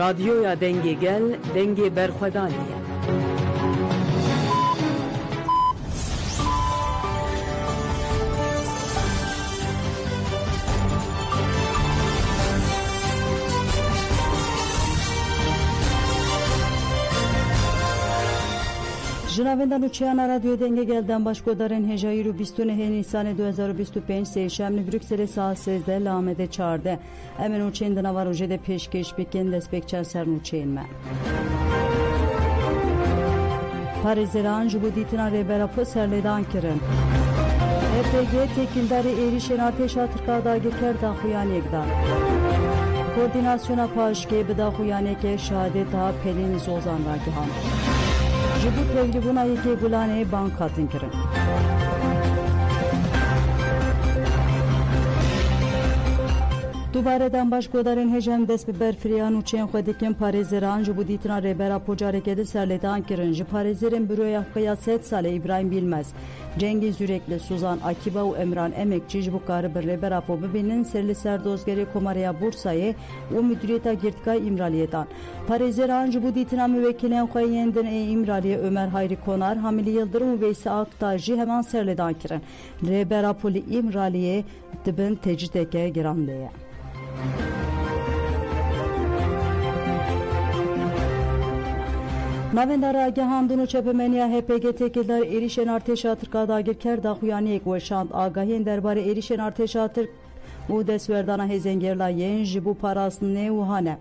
رادیویا دنگی گل دنگی برخودانیه. جنابندان اوچیانا رادیو دنگه گلدن باشگودارن هجایی رو 29 نیسان 2025 سهشنبه بروکسل ساعت 13 لامده 14 امن اوچین دنوار اوجه پیشکش بکن دست بکچر سر اوچین من پاریزران جبو دیتنا ریبرا پو سرلیدان کرن EPG tekildari erişen ateşa tırkadagi kerda xuyan yekdan koordinasyona paşke bida xuyaneke şehadeta pelin zozan ragihan Jibu tevlibuna yeke gulane bank katın kirin. دوباره باشگودارن هجم دست به برفریان و چین خودکن پارێزەران ji bo dîtina rêbera pocarekê de serlêdan kirin ji parêzerên Büroya Xweya 3 salê İbrahim Bilmez Cengî Zûrekli Suzan Akiba û Emran Emekçî ji bo karibir rêbera po bibînin ser li ser dozgerê Komarya Bursayê û Müdîriyeta Girtîgay İmraliyê dan parêzeran ji bo dîtina müvekkilên xwe yên din ê İmraliyê Ömer Hayri Konar Hamilî Yıldırım û Veysi Akta jî heman serlêdan kirin rêbera po li İmraliyê dibin tecrüdeke giranlêye Navendara Agehandun û çepemeniya HPG tekildar êrişên artêşa Tirka dagir ker daxuyaniyek weşand agahiyên derbarê êrişên artêşa Tirk û destwerdana hêzengirlayên ji bo parastinê û hane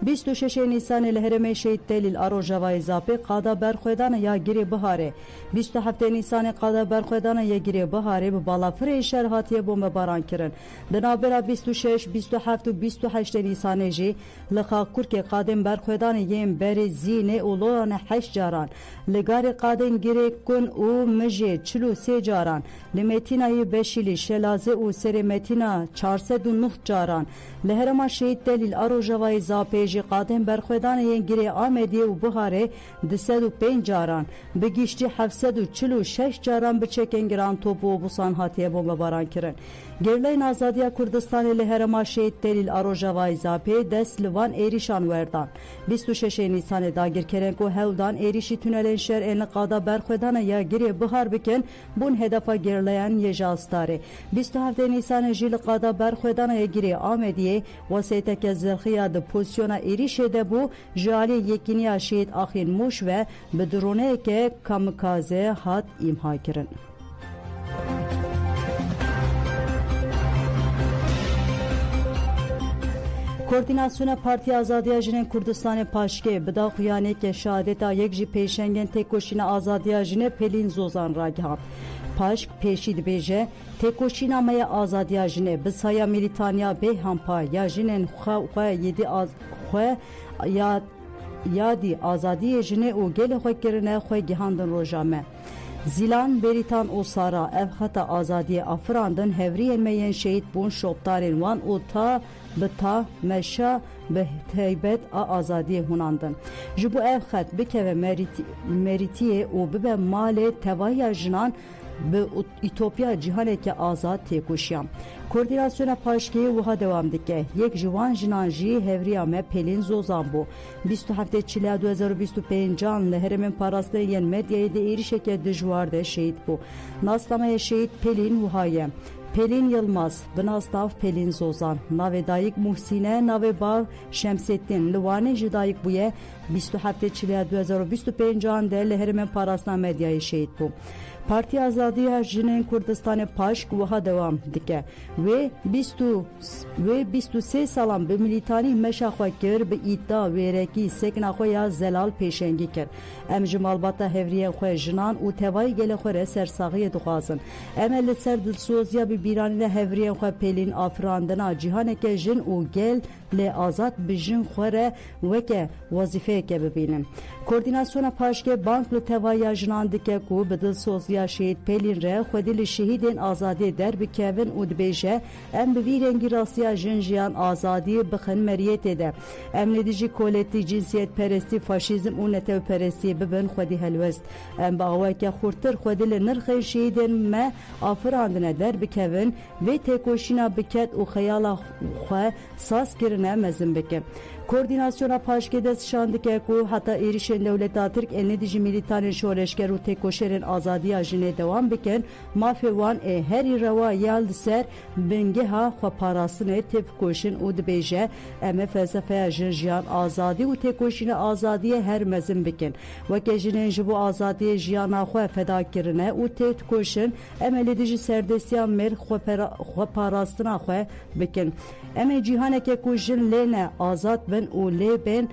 26 Nîsanê li Herêmê Şehîd Delîl a Rojavayê Zapê qada berxwedana ya girê biharê 27 Nîsanê qada berxwedana ya girê biharê bi balafirê şer hatiye bombebaran kirin di navbera 26, 27 û 28 Nîsanê jî li Xakurkê qadên berxwedanê yên berê Zînê û Loranê 8 caran li garê qadên girê Kun û Mijê 43 caran li Metînayê Beşîlî Şelazê û Serê Metîna 409 caran li Herêma Şehîd Delîl a Rojavayê Zapê jî qadên berxwedanê yên girê Amediyê û Buharê 205 caran bi giştî 746 caran bi çekên giran top û busan hatiye bombebaran kirin Girleyên Azadiya Kurdistanê li Herêma Şehîd Delîl a Rojavayê Zapê dest li van êrişan werdan 26 Nîsanê dagirkerên ku hewdan êrişî tünelên şer ên li qada berxwedana ya girê bihar bikin bûn hedefa girleyan yê ji astarê 27 Nîsanê jî li qada berxwedana ya girê Amediyê wesêteke zirxiya di pozisyona êrişê de bû ji alî yekîniya Şehîd Axîn Mûş ve bi droneyeke kamikaze hat îmha kirin Koordinasyona Partiya Azadiya Jinên Kurdistanê paşkê bi daxuyaneke şehadeta yek jî pêşengên têkoşîna Azadiya Jinê Pelîn Zozan ragihan Paşk pêşî dibêje têkoşîna me ya Azadiya Jinê bi saya milîtaniya bêhampa ya jinên xwe yedî xwe ya yadî azadiyê jinê û gelê xwe kirine xwe gihandin roja me Zilan Beritan û Sara ev heta azadiyê afirandin hevriyên me yên şehîd bûn şoptarên wan û ta bi ta meşa bi heybet a azadiyê hunandin ji bo ev xet bikeve merîtiyê û bibe malê tevaya jinan bi Ütopya cihaneke azad têkoşiyan Koordinasyona paşkeyê wiha dewam dike yek ji wan jinan jî hevriya me Pelîn Zozan bû 27 Çilya 2025 li herêmên parastinê yên medyayê de êrişeke dijwar de şehîd bû Nasnameya Şehîd Pelîn wiha ye Pelîn Yılmaz bi nasnav Pelîn Zozan navê dayîk Muhsîne navê bav Şemsettin li wanê jî dayîk bûye 27 Çilya 2025 de li herêmên parastina medyayê şehîd bû Partiya Azadiya Jinên Kurdistanê paşk wiha dewam dike wê 23 salan bi milîtanî meşa xwe kir bi îddia wêrekî sekna xwe ya zelal pêşengî kir em ji malbata hevriyên xwe jinan û tevayê gelê xwe re sersaxiyê dixwazin em e li ser dilsoziya bi bîranîna hevriyên xwe Pelîn afirandina cîhaneke jin û gel lê azad bi jin xwe re weke wezîfeyeke bibînin Koordinasyona paşkê bank li tevaya jinan dike ku bi dilsoziya Şehîd Pelîn re xwedî li şehîdên azadiyê derbikevin û dibêje em bi vî rengî rastiya jin jiyan azadiyê bixin meriyetê de em nedî jî koletî cinsiyetperestî faşîzm û netewperestiyê bibin xwedî helwest em bi awayeke xurtir xwedî li nirxên şehîdên me afirandine derbikevin vê têkoşîna biket û xeyala xwe saz kirine mezin bikin Koordinasyona paşkede şandike ku hatta erişen devleta Türk elini diji militanın şoreşker u tekoşerin azadiya jine devam biken mafevan her rava yald ser bengeha xwe parasine tep koşin u dibêje em felsefe jiyan azadi u tekoşine azadiye her mezin bikin weke jinên ji bo azadiye jiyana xwe fedakirine u tep koşin em li diji serdestiya mer xwe parastina xwe bikin em cihaneke ku jin lene azad bin u lê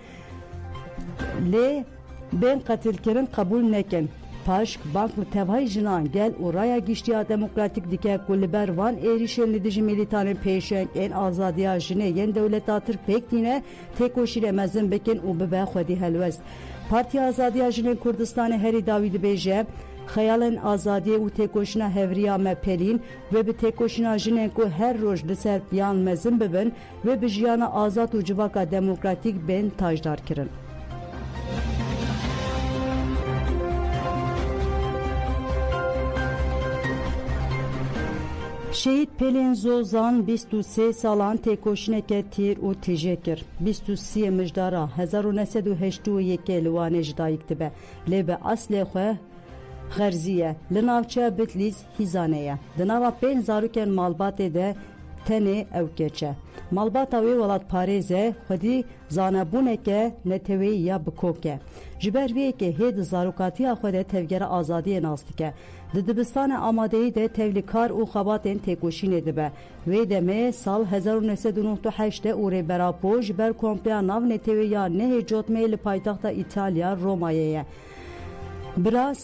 bên qatilkirin kabul nekin paşk banklı tevhay jinan gel uraya giştiya demokratik dike ku li ber van êrişên li dijî militanên pêşeng ên azadiya jinê yên dewleta Tirk pêk tîne têkoşînê mezin bikin û bibe xwedî helwest. Partiya Azadiya Jinên Kurdistanê herî dawî dibêje xeyalên azadiye û têkoşîna hevriya me pelîn ve bi têkoşîna jinên ku her roj li ser yan mezin bibin ve bi jiyana azad û civaka demokratîk bên tajdar kirin. Şehit Pelin Zozan 23 salan têkoşîneke tîr û tîjê kir. 23 mijdara 1981 li Wanê ji dayîk dibe. Lê bi eslê xwe xerziye li navçeya Bitlis hîzaneye. Di nava pênc zarokên malbatê de tenê ew keçe. Malbata wê welat parêze xwedî zanebûneke netewî ya bikok e. Ji ber vê yekê hê di zarokatiya xwe de tevgera azadiyê nas dike. Di dibistana amadeyî de tevlîkar û xebatên têkoşînê dibe. Wê demê sal 1998 û rêbera ji ber kompleya nav netewî ya nehê cotmeyê li paytexta İtalya Romayê ye. Bira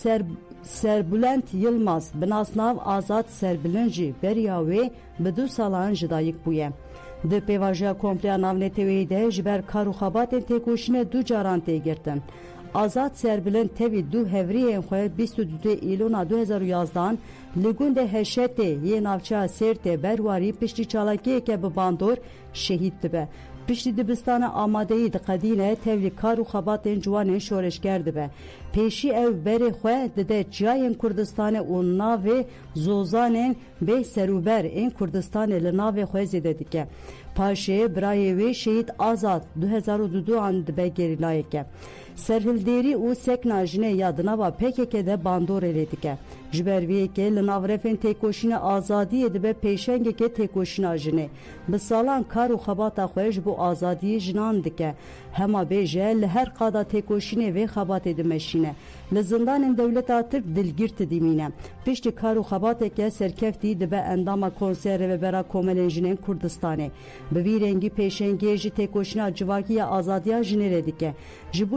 Serbülent Yılmaz binasnav azad Serbilin jî beriya wê bi 2 salan ji dayîk bûye. Di pêvajiya kompleya navnetewî de ji ber kar û xebatên têkoşînê 2 caran tê girtin. Azad Serbilin tevî 2 hevriyên xwe 22 îlona 2011 li gundê Heşetê yê navçeya Sêrtê berwarî piştî çalakiyeke bi bandor şehîd dibe. Piştî dibistana amadeyî diqedîne tevlî kar û xebatên ciwanên şoreşger dibe. Pêşî ew berê xwe dide çiyayên Kurdistanê û navê Zozanên bê serûber ên Kurdistanê li navê xwe zêde dike. Paşê birayê wê şehîd Azad 2022 an dibe gerîlayeke. Serhildêrî û sekna jinê ya di nava PKK de bandorê lê dike. Ji ber vê yekê li nav refên têkoşîna azadiyê dibe pêşengeke têkoşîna jinê. Bi salan kar û xebata xwe ji bo azadiyê jinan dike. Hema bêje li her qada têkoşînê vê xebatê dimeşîne. Li zindanên dewleta Tirk dilgîr dîmîne. Piştî kar û xebateke serkeftî dibe endama konserê ve bera komelên jinên Kurdistanê. Bi vî rengî pêşengiyê jî têkoşîna civakiya azadiya jinê lê dike. Ji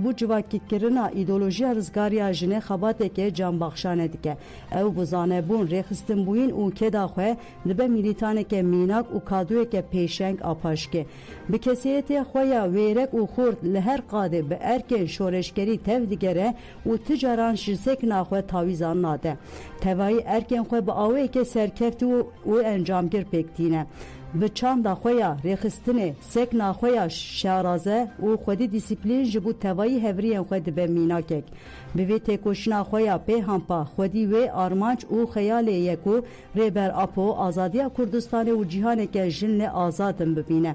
bo civakîkirina îdeolojiya rizgariya jinê xebateke canbaxşane dike. Ew bi zanebûn, rêxistinbûyîn û keda xwe dibe militaneke mînak û kadroyeke pêşeng a paşkê. Bi kesiyetê xwe ya wêrek û xurt li her qadê bi erkên şoreşkerî tev digere û ti caran ji sekna xwe tawîzan nade. Tevayî erkên xwe bi awayeke serkeftî û encamgir pêk tîne. Bi çanda xwe ya rêxistinê sekna xwe ya şaraze û xwedî dîsîplîn ji bo tevayî hevriyên xwe dibe mînakek. Bi vê têkoşîna xwe ya pêhampa xwedî wê armanc û xeyalê ye ku rêber Apo azadiya Kurdistanê û cîhaneke jin lê azadin bibîne.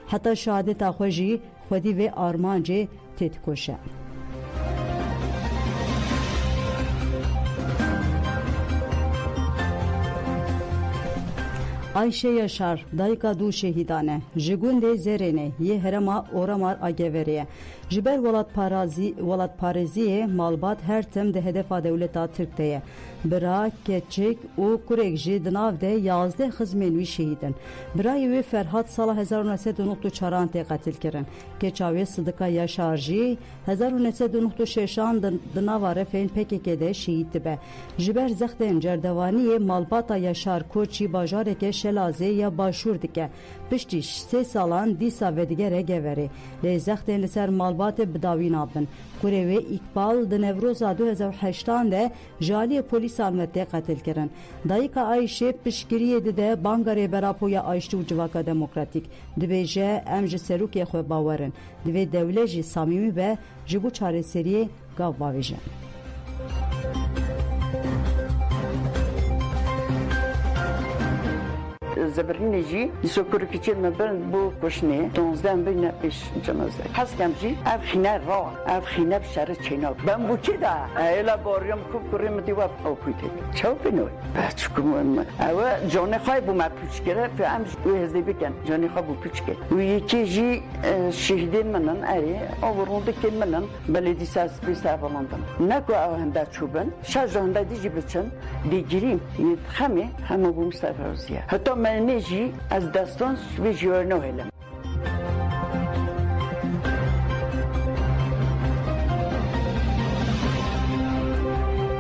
Heta şehadeta xwe jî xwedî vê armancê tê dikoşe. Ayşe Yaşar, dayıka 2 şehidane, ji gundê Zêrênê yê herema Oramar Ageveriye. Ji ber welatparêziyê malbat her tim di hedefa dewleta Tirk de ye. Bira, keçik û kurek jî di nav de 11 xizmên wî şehîdin. Birayê wê Ferhat sala 1994 tê qetil kirin. Keça wê Sıdıka Yaşar jî 1996 di nava refên PKK de şehîd dibe. Ji ber zextên cerdevaniyê malbata Yaşar Koçî bajareke Şelazê ya başûr dike. Piştî 3 salan dîsa vedigere geverê. Lê zextên li ser malbatê bidawî nabin. Kurê wê İkbal di Nevroza 2008 de jaliyê polîsan ve tê qetil kirin. Dayika Ayşe piştgiriyê dide banga rêberapoya Ayştî û civaka demokratîk. Dibêje em ji serokê xwe bawerin. Divê dewlet jî samîmî be ji bo çareseriyê gav bavêje. زبرین جی سکر کچیل مبرن بو کشنه دونزدن بین پیش جنازه حس کم جی اف خینه را اف خینه بشر چینا بم بو چی دا ایلا باریم خوب کریم دیوا او کویته چاو بینوی چکم او جان خواهی بو ما پیچ کرده فهم او هزدی بکن جان خواه بو پیچ کرد و یکی جی شهیدین منن اری آورونده که منن بلدی ساز بیسته بلندن نکو او هنده چوبن شاج هنده دیجی بچن دیگیریم خمی همه بو مصطفی روزیه حتی من نیجی از دستان و جوانو هلم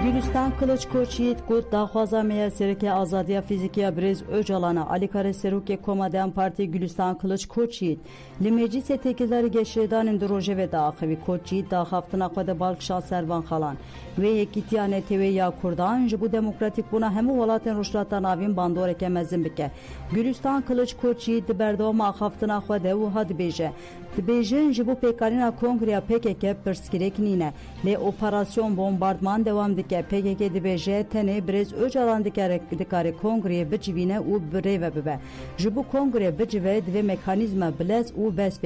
Gülistan Kılıç Koçyiğit Gut daxwaza meseleke azadiya fizikiya Brez Öcalana Ali Kare Seruke Komadan Parti Gülistan Kılıç Koçyiğit li meclise tekilleri geçirdanin droje ve daxevi Koçyiğit daxaftına qada balkşan servan xalan ve yekitiyane teve ya kurdan bu demokratik buna hemu volaten ruşlatan avin bandoreke mezin bike Gülistan Kılıç Koçyiğit berdoma axaftına qada u had beje Dibêjin ji bo pêkarîna Kongreya PKK pirsgirêk nîne lê operasyon bombardman dewam dike PKK dibêje tenê Brez Öcalan dikare Kongreyê bicivîne û birêve bibe ji bo Kongre bicive divê mekanîzma bilez û bes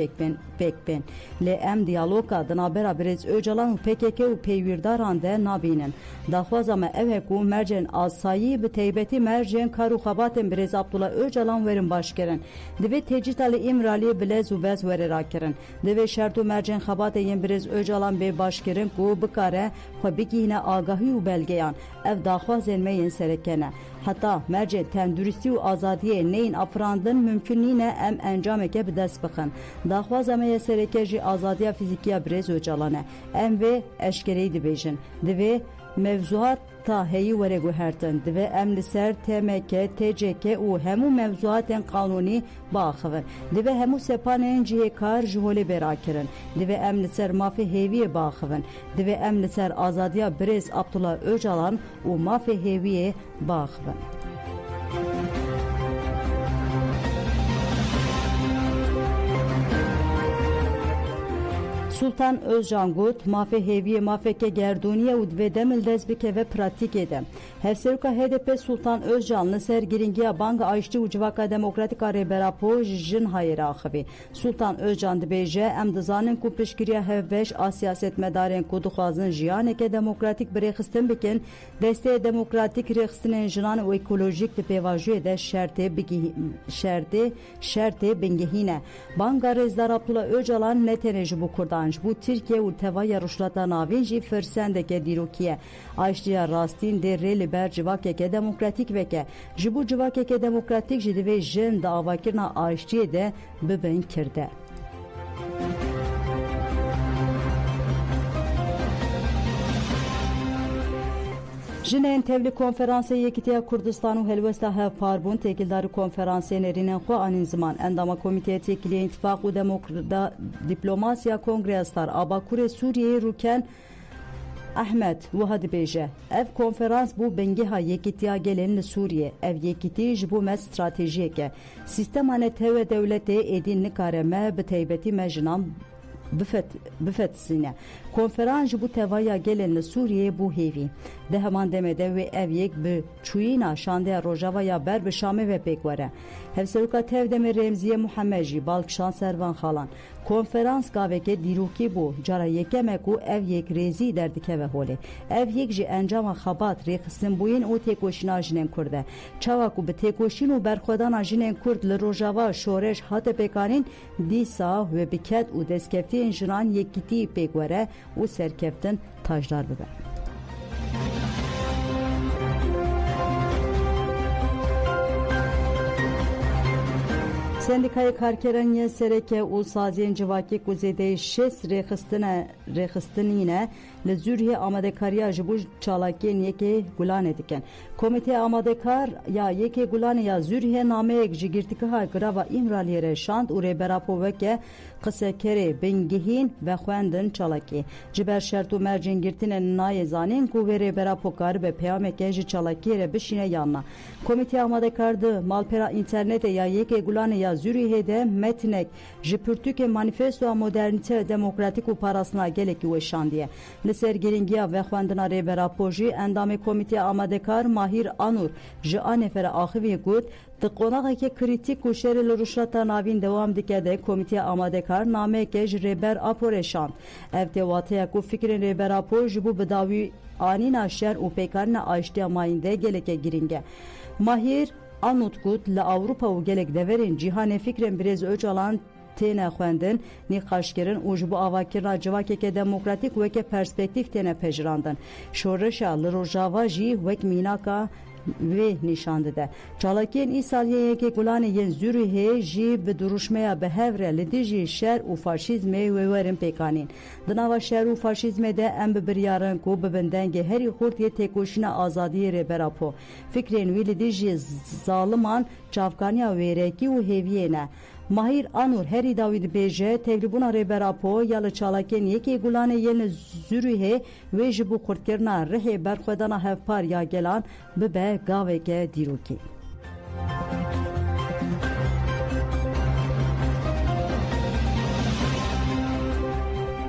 pêkbên lê em diyaloga di navbera Brez Öcalan û PKK û pêwîrdaran de nabînin daxwaza me ev hek û mercên asayî bi taybetî mercên kar û xebatên Brez Abdullah Öcalan werin başkirin divê tecîta li Îmraliyê bilez û bes werê rakirin divê şert û mercên xebatê yên Brez Öcalan bê başkirin ku bikare xwe bigihîne agahî û belgeyan ev daxwazên me yên serekene heta mercên tenduristî û azadiyê neyên afirandin mümkün nîne em encameke bi dest bixin daxwaza me yê sereke jî azadiya fîzikiya Brez Öcalan e em vê eşkereyî dibêjin divê mevzuat ta heyî were guhertin divê em li ser TMK, TCK û hemû mevzuatên qanûnî biaxivin divê hemû sepanên cihêkar ji holê bêrakirin divê em li ser mafê hêviyê biaxivin divê em li ser azadiya Brez Abdullah Öcalan û mafê hêviyê biaxivin Sultan Özcan Gut, mafê hêviyê mafeke gerdûniye û divê demil dest bike ve pratikê de. Hevseruka HDP Sultan Özcan li ser giringiya Banka Aşçı û Civaka Demokratîk a Rêberapo ji jin hayê raxivî. Sultan Özcan dibêje em dizanin ku piştgiriya hevbeş a siyasetmedarên ku dixwazin jiyaneke demokratîk bi rêxistin bikin, destê demokratîk rêxistinên jinan û ekolojîk di pêvajiyê de şertê bingehîne. Banka Rêzdar Abdullah Öcalan ne tenê ji bo Kurdan bu Türkiye û tevaya ruşlata navîn jî firsendeke dîrokiye aştiya rastîn dê rê li ber civakeke demokratîk veke ji bo civakeke demokratîk jî divê jin di avakirina aştiyê de bibin kirde Jinên tevlî konferansê Yekîtiya Kurdistan û helwesta hevparbûn têkildarî konferansê nêrînên xwe anîn ziman endama Komîteya Têkiliyê İntîfaq û Diplomasya Kongreya Star Abakurê Sûriyeyê Rûken Ahmed wiha dibêje ev konferans bû bengeha yekîtiya gelên li Sûriyê ev yekîtî ji bo me stratejiyek e sîstema netewê dewletê êdî nikare me bi taybetî me jinan bifetisine. Konferans ji bo tevaya gelên li Sûriyê bû hêvî. Di heman demê de wê ev yek bi çûyîna şandeya Rojavaya ber bi Şamê ve pêk were. Hevseruka tev demê Remziye Muhemed jî balkişan servan xalan. Konferans gaveke dîrokî bû. Cara yekemek û ev yek rêzî derdikeve holê. Ev yek ji encama xebat rêxistinbûyîn û têkoşîna jinên Kurd e. Çawa ku bi têkoşîn û berxwedana jinên Kurd li Rojava şoreş hate pêkanîn dîsa wê biket û destkeftiyên jinan yekîtî pêk were û serkeftin tajdar bibe. Sendikayê Karkeraniyê Sereke û Saziyên Civakî ku zêdeyî 6 rêxistinîne li Zûriyê amadekariya ji bo çalakiyên Yekê Gulanê dikin. Komîteya Amadekar ya Yekê Gulanê ya Zûriyê nameyek ji girtîgeha grava İmraliyê re şand û rêberapo weke qisekerê bingehîn ve xwendin çalakî. Ji ber şert û mercên girtinên nayê zanîn ku vê rêberapo karibe peyameke ji çalakiyê re bişîne yanna. Komîteya Amadekar di malpera înternetê ya Yekê Gulanê ya ya Zürih'e de metnek ji Pirtûkê manîfestoya modernîte demokratîk û parastina gelekî weşandiye. Li ser girîngiya vexwendina rêbera jî endamê komîteya amadekar Mahîr Anûr ji a nefera axivî got di qonaqeke krîtîk û şerê li rûşeta navîn dewam dike de komîteya amadekar nameyeke ji rêber Apo reşand. Ev tê wateya ku fikrên rêbera Apo ji bo bidawî anîna şer û pêkarîna aştiya mayîn de geleke girîng e. Mahîr Anûr got li Awropa û gelek deverên cîhanê fikrên Birêz Öcalan têne xwendin, nîqaşkirin û ji bo avakirina civakeke demokratîk weke perspektîv têne pejirandin. Şoreşa li Rojava jî wek mînaka vê nîşan dide. Çalakiyên îsaliyê yekê gulanê yên Zûrîhê jî bi duruşmeya bihevre li dijî şer û faşîzmê wê werin pêkanîn. Di nava şer û faşîzmê de em bi biryarin ku bibin dengê herî xurt yê têkoşîna azadiyê rêbera Po. Fikrên wî li dijî zaliman çavkaniya wêrekî û hêviyê ne. Mahîr Anûr herî dawî dibêje tevlîbûna rêbera Po ya li çalakên yekê gulanê yên li Zûrîhê wê ji bo xurtkirina rihê berxwedana hevpar ya gelan bibe gaveke dîrokî.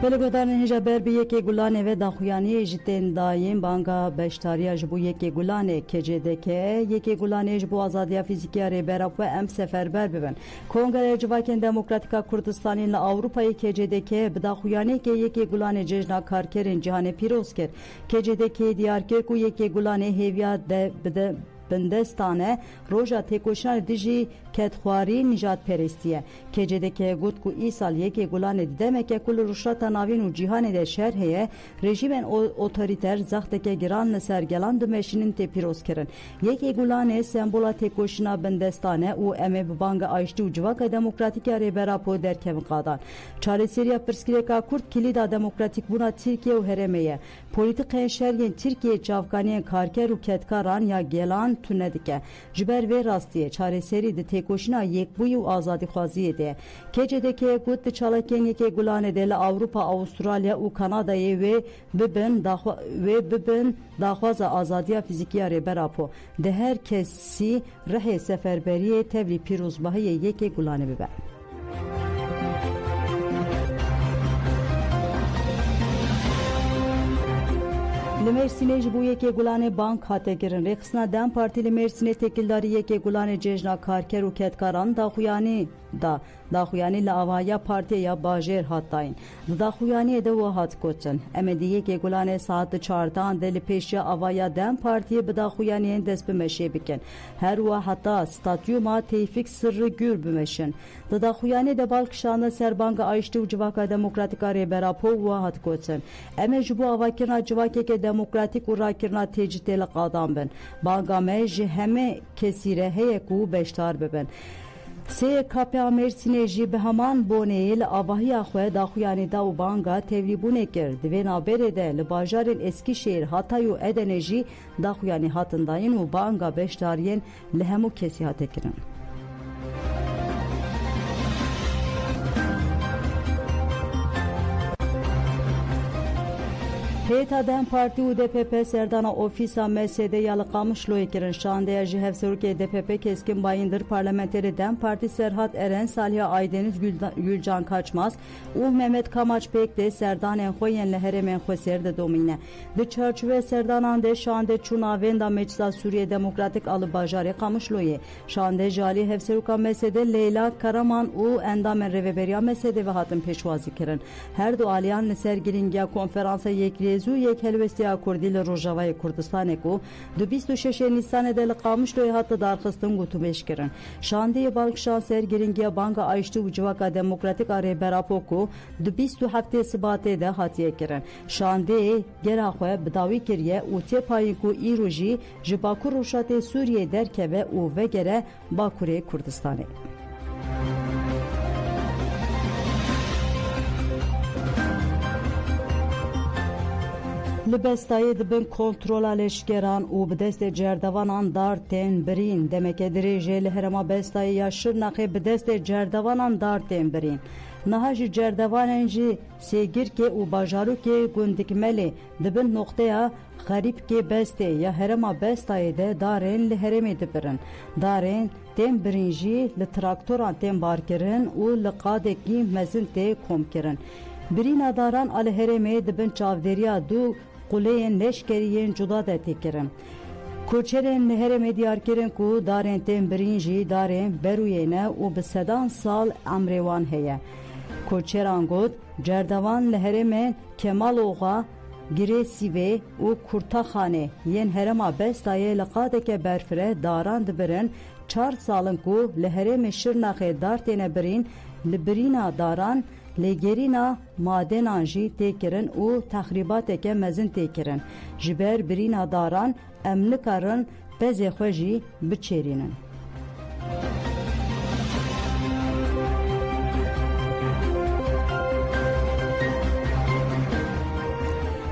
Belgodanên hêja ber bi yekê gulanê ve daxuyaniyê ji tên dayên banga beşdariya ji bo yekê gulanê KCDK yekê gulanê ji bo azadiya fîzîkiya rêbera xwe em seferber bibin. Kongreya Civakên Demokratîk a Kurdistanê li Awropayê KCDK bi daxuyaniyekê yekê gulanê cejna karkerên cîhanê pîroz kir. KCDK diyar kir ku yekê gulanê hêviya de bide bindestane roja têkoşina dijî ketxwarî nijadperestî ye. KCDK got ku îsal yekê gulanê di demeke ku li rûşata navîn û cîhanê de şer heye rejîmên otorîter zexteke giran li ser gelan dimeşînin tê pîrozkirin. Yekê gulanê sembola têkoşina bindestane û em ê bi banga aştî û civaka demokratîk ya rêbera Po derkevin qadan. Çareseriya pirsgirêka Kurd kilîda demokratîkbûna Tirkiye û herêmê ye. Polîtikên şer yên Tirkiye çavkaniyên karker û ketkaran ya gelan tune dike. Ji ber vê rastiyê çareserî di têkoşîna yekbûyî û azadîxwaziyê de. KCDK'ye got di çalakên yekê gulanê de li Awropa, Avustralya û Kanadayê wê bibin daxwaza azadiya fîzîkiya rêbera Po. Di her kesî rihê seferberiyê tevlî pîrozbahiyê yekê gulanê bibe. Li Mêrsînê ji bo yekê gulanê bank hate kirin. Rêxistina Dem Partî li Mêrsînê têkildarî yekê gulanê cejna karker û ketkaran daxuyanî li avaya partiya bajêr hat dayîn. Di daxuyaniyê de we hat gotin. Em ê di yekê gulanê saet 4 de li pêşiya avaya Dem Partiyê bi daxuyaniyên dest bi meşê bikin. Her we heta stadyuma Tevfik Sırrı Gür bimeşin. Di daxuyanê de balkişanda serbanga aştî û civaka demokratîk a rêbera Po we hat gotin. Em ê ji bo avakirina civakeke demokratîk û rakirina têcîtê li qadan bin. Banga me ji hemê kesî re heye ku beşdar bibin. SKP Mêrsînê jî bi heman boneyê li avahiya xwe daxuyanî da û banga tevlîbûnê kir. Di vê naberê de li bajarên Eskişehir, Hatay û Edenê jî daxuyanî hatin dayîn û banga beşdariyên li hemû kesî hate kirin. Hêta Dem Partî û DPP serdana ofîsa MSD ya li Qamişloyê kirin. Şandeya ji hevserokê DPP keskin bayîndir parlamenterê Dem Partî Serhat Eren, Saliha Aydeniz, Gülcan Kaçmaz û Mehmet Kamaçbek de serdanên xwe yên li herêmên xwe serdidomîne. Di çarçove serdanan de şande çûna venda Meclisa Sûriye Demokratîk a li bajarê Qamişloyê. Şande ji alî hevseroka MSD Leyla Karaman û endamên rêveberiya MSD ve hatin pêşwazî kirin. Her du aliyan li ser girîngiya konferansa yekî Zû yek helwestiya Kurdî li Rojavayê Kurdistanê ku di 26 Nîsanê de li Qamişloyê hat darxistin gotûbêj kirin. Şandeyê balkişan ser girîngiya banga aştî û civaka demokratîk a rêbera Po ku di 27 Sibatê de hatiye kirin. Şandeyê gera xwe bidawî kiriye û têpayîn ku îro jî ji Bakur rûşatê Sûriyê derkeve û vegere Bakurê Kurdistanê. Li bestayê dibin kontrola leşkeran û bi destê cerdevanan dar tên birîn. Demeke dirêjê li herêma bestayê ya Şirnexê bi destê cerdevanan dar tên birîn. Niha ji cerdevanan jî sêgirkê û bajarokê gundikmelê dibin noxteya xerîbkê bestê ya herêma Bestayê de darên li herêmê dibirin. Darên tên birîn jî li traktoran tên barkirin û li qadekî mezin tê komkirin. Birîna daran a li herêmê dibin çavdêriya du quleyên leşkeriyên cuda de têkirin. Koçerên li herêmê diyar kirin ku darên tên birîn jî darên berûyê ne û bi sedan sal emrê wan heye. Koçeran got cerdevan li herêmên Kemaloxa, Girêsîvê û Kurtaxanê yên herêma Bestayê li qadeke berfire daran dibirin 4 salin ku li herêmê Şirnexê dar têne birîn li birîna daran lêgerîna madenan jî têkirin û texrîbateke mezin têkirin. Ji ber birîna daran em nikarin pezê xwe jî biçêrînin.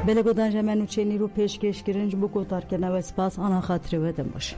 Belê godan jemen û çênî û pêşkêşkirin ji bo kotarkirina we spas ana xatirê we din baş.